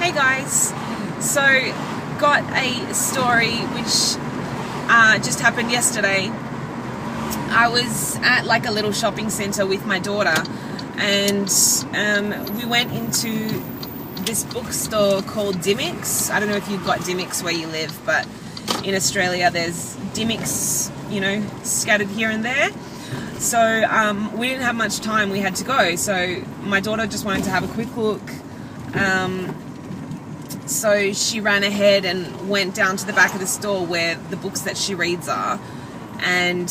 Hey guys, so got a story which just happened yesterday. I was at like a little shopping centre with my daughter, and we went into this bookstore called Dymocks. I don't know if you've got Dymocks where you live, but in Australia there's Dymocks, you know, scattered here and there. So we didn't have much time, we had to go. So my daughter just wanted to have a quick look. So she ran ahead and went down to the back of the store where the books that she reads are. And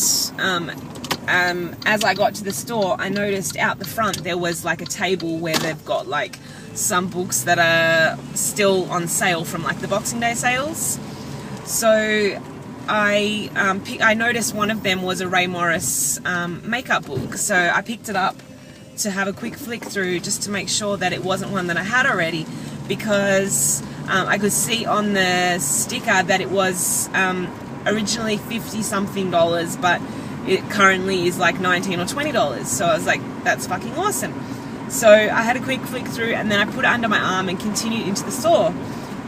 as I got to the store, I noticed out the front there was like a table where they've got like some books that are still on sale from like the Boxing Day sales. So I noticed one of them was a Ray Morris makeup book. So I picked it up to have a quick flick through just to make sure that it wasn't one that I had already, because I could see on the sticker that it was originally $50 something, but it currently is like $19 or $20. So I was like, that's fucking awesome. So I had a quick flick through, and then I put it under my arm and continued into the store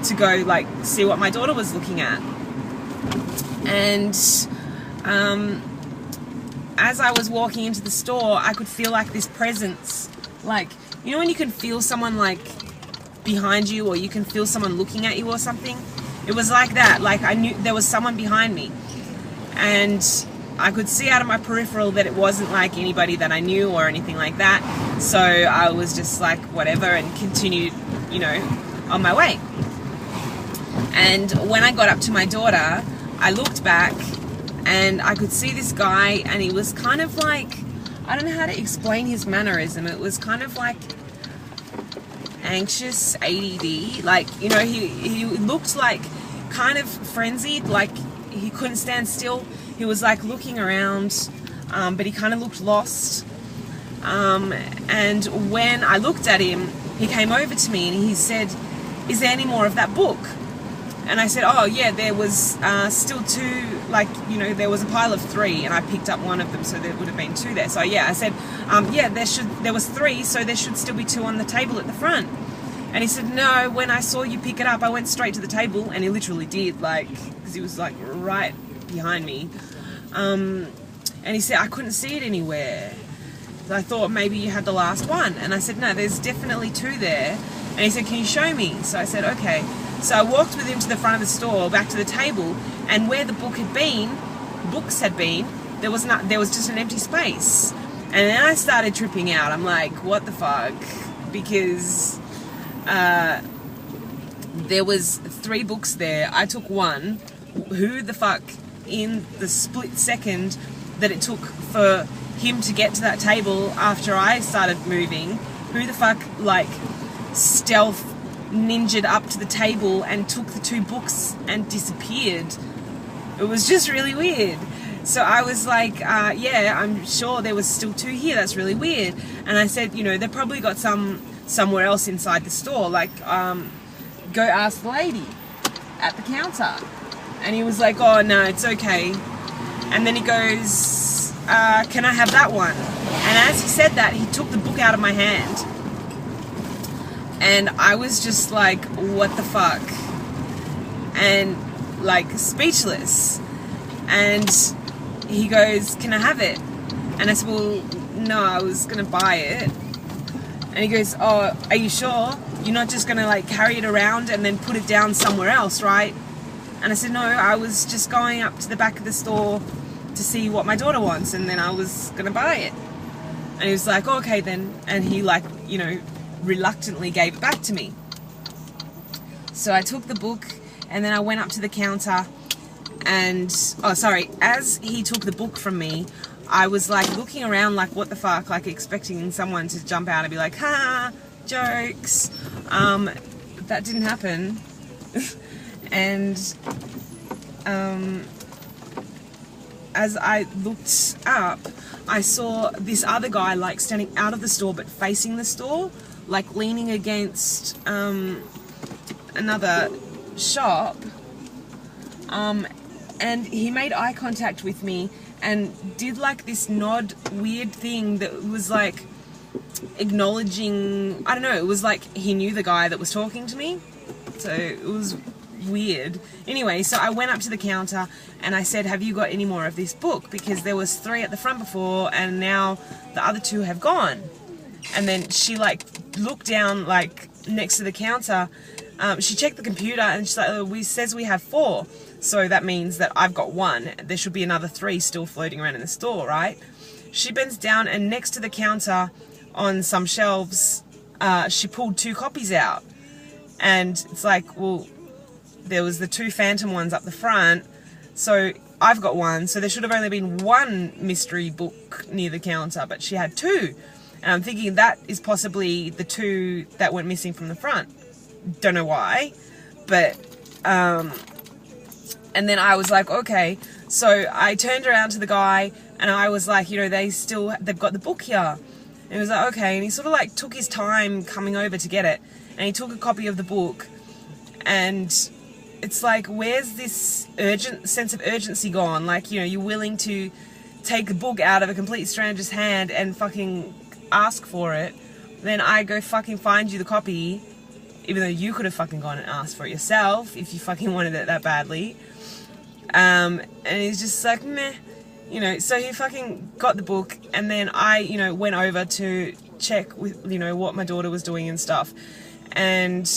to go like see what my daughter was looking at. And as I was walking into the store, I could feel like this presence, like, you know when you can feel someone like behind you, or you can feel someone looking at you or something? It was like that. Like I knew there was someone behind me, and I could see out of my peripheral that it wasn't like anybody that I knew or anything like that. So I was just like whatever and continued, you know, on my way. And when I got up to my daughter, I looked back and I could see this guy, and he was kind of like, I don't know how to explain his mannerism. It was kind of like anxious, ADD, like, you know, he looked like kind of frenzied, like he couldn't stand still. He was like looking around, but he kind of looked lost. And when I looked at him, he came over to me and he said, "Is there any more of that book?" And I said, "Oh yeah, there was still two, like, you know, there was a pile of 3, and I picked up one of them, so there would have been 2 there." So yeah, I said, "Yeah, there was 3, so there should still be 2 on the table at the front." And he said, "No, when I saw you pick it up, I went straight to the table," and he literally did, like, because he was like right behind me. And he said, "I couldn't see it anywhere. So I thought maybe you had the last one." And I said, "No, there's definitely 2 there." And he said, "Can you show me?" So I said, "Okay." So I walked with him to the front of the store, back to the table, and where the books had been, there was just an empty space. And then I started tripping out. I'm like, what the fuck? Because there was 3 books there. I took one. Who the fuck, in the split second that it took for him to get to that table after I started moving, who the fuck, like, stealth ninja'd up to the table and took the 2 books and disappeared? It was just really weird. So I was like, yeah, I'm sure there was still 2 here. That's really weird. And I said, you know, they probably got somewhere else inside the store. Like, go ask the lady at the counter. And he was like, "Oh no, it's okay." And then he goes, "Can I have that one?" And as he said that, he took the book out of my hand. And I was just like, what the fuck? And like speechless. And he goes, "Can I have it?" And I said, "Well, no, I was gonna buy it." And he goes, "Oh, are you sure? You're not just gonna like carry it around and then put it down somewhere else, right?" And I said, "No, I was just going up to the back of the store to see what my daughter wants, and then I was gonna buy it." And he was like, "Oh, okay then." And he, like, you know, reluctantly gave it back to me. So I took the book, and then I went up to the counter, and as he took the book from me, I was like looking around like, what the fuck, like expecting someone to jump out and be like, "Ha, jokes." That didn't happen. And as I looked up, I saw this other guy like standing out of the store but facing the store, like leaning against another shop, and he made eye contact with me and did like this nod weird thing that was like, acknowledging, I don't know, it was like he knew the guy that was talking to me. So it was weird. Anyway, so I went up to the counter and I said, have you got any more of this book? Because there was 3 at the front before and now the other 2 have gone. And then she like looked down like next to the counter. She checked the computer and she's like, oh, says we have 4. So that means that I've got 1. There should be another 3 still floating around in the store, right? She bends down and next to the counter on some shelves, she pulled 2 copies out. And it's like, well, there was the 2 Phantom ones up the front, so I've got 1, so there should have only been 1 mystery book near the counter, but she had 2. And I'm thinking that is possibly the 2 that went missing from the front. Don't know why, but, and then I was like, okay, so I turned around to the guy, and I was like, you know, they've got the book here. And he was like, okay, and he sort of like took his time coming over to get it, and he took a copy of the book, and it's like, where's this sense of urgency gone? Like, you know, you're willing to take a book out of a complete stranger's hand and fucking ask for it, then I go fucking find you the copy, even though you could have fucking gone and asked for it yourself if you fucking wanted it that badly. And he's just like, meh, you know, so he fucking got the book, and then I, you know, went over to check with, you know, what my daughter was doing and stuff, and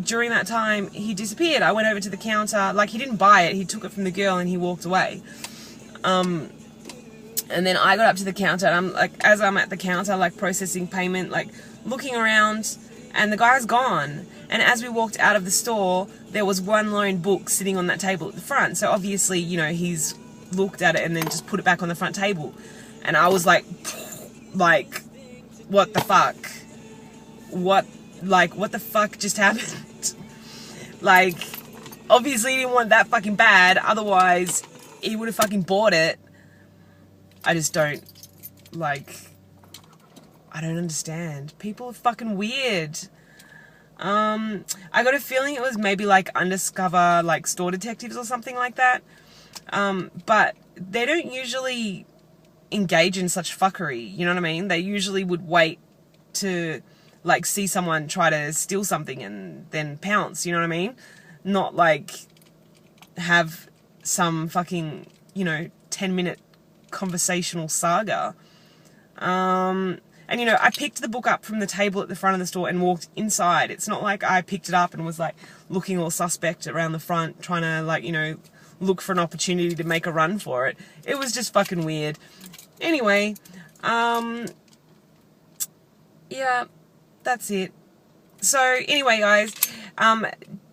during that time, he disappeared. I went over to the counter, like, he didn't buy it, he took it from the girl and he walked away. And then I got up to the counter, and I'm like, as I'm at the counter, like, processing payment, like, looking around, and the guy's gone. And as we walked out of the store, there was 1 lone book sitting on that table at the front. So obviously, you know, he's looked at it and then just put it back on the front table. And I was like, what the fuck? What the fuck just happened? Like, obviously he didn't want that fucking bad, otherwise he would have fucking bought it. I just don't, like, I don't understand. People are fucking weird. I got a feeling it was maybe like undercover, like, store detectives or something like that. But they don't usually engage in such fuckery, you know what I mean? They usually would wait to, like, see someone try to steal something and then pounce, you know what I mean? Not, like, have some fucking, you know, 10-minute conversational saga. And, you know, I picked the book up from the table at the front of the store and walked inside. It's not like I picked it up and was, like, looking all suspect around the front, trying to, like, you know, look for an opportunity to make a run for it. It was just fucking weird. Anyway, yeah, that's it. So, anyway, guys,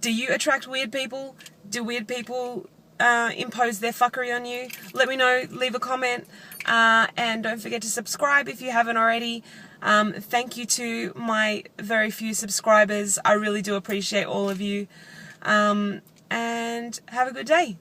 do you attract weird people? Do weird people impose their fuckery on you? Let me know, leave a comment, and don't forget to subscribe if you haven't already. Thank you to my very few subscribers. I really do appreciate all of you, and have a good day.